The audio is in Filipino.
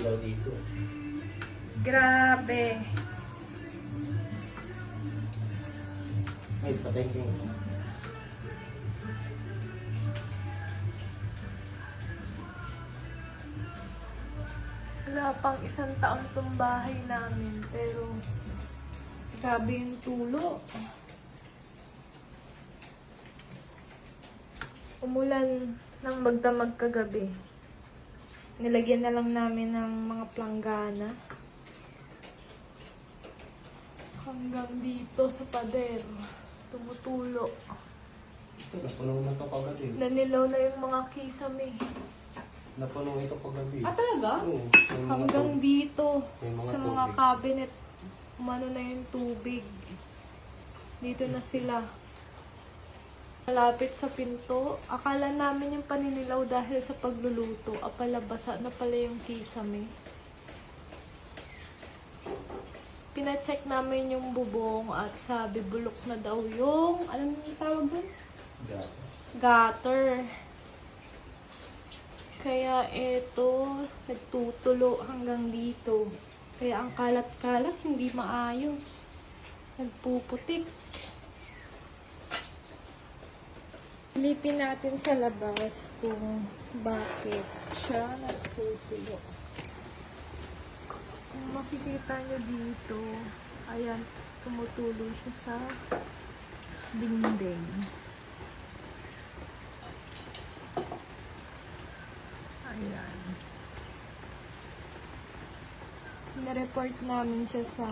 daw dito. Grabe. Ay, patay ko. Wala pang 1 taon tong bahay namin, pero grabe yung tulo. Umulan ng magdamag kagabi. Nilagyan na lang namin ng mga planggana. Hanggang dito sa pader. Tumutulo. Napuno na ito kagabi. Nanilaw na yung mga kisame. Napuno ito kagabi. Ah, talaga? Oo. Hanggang dito, may mga sa mga tubig. cabinet, umano na yung tubig. Dito na sila. Malapit sa pinto. Akala namin yung paninilaw dahil sa pagluluto. Apala basa na pala yung kisame. Pina-check namin yung bubong at sabi bulok na daw yung, anong tawag doon? Gutter. Kaya ito, nagtutulo hanggang dito. Kaya ang kalat-kalat, hindi maayos. Nagpuputik. Silipin natin sa labas kung bakit siya nagtutulo. Kung makikita nyo dito, ayan, tumutulo siya sa dingding. Ayan. Nireport namin siya sa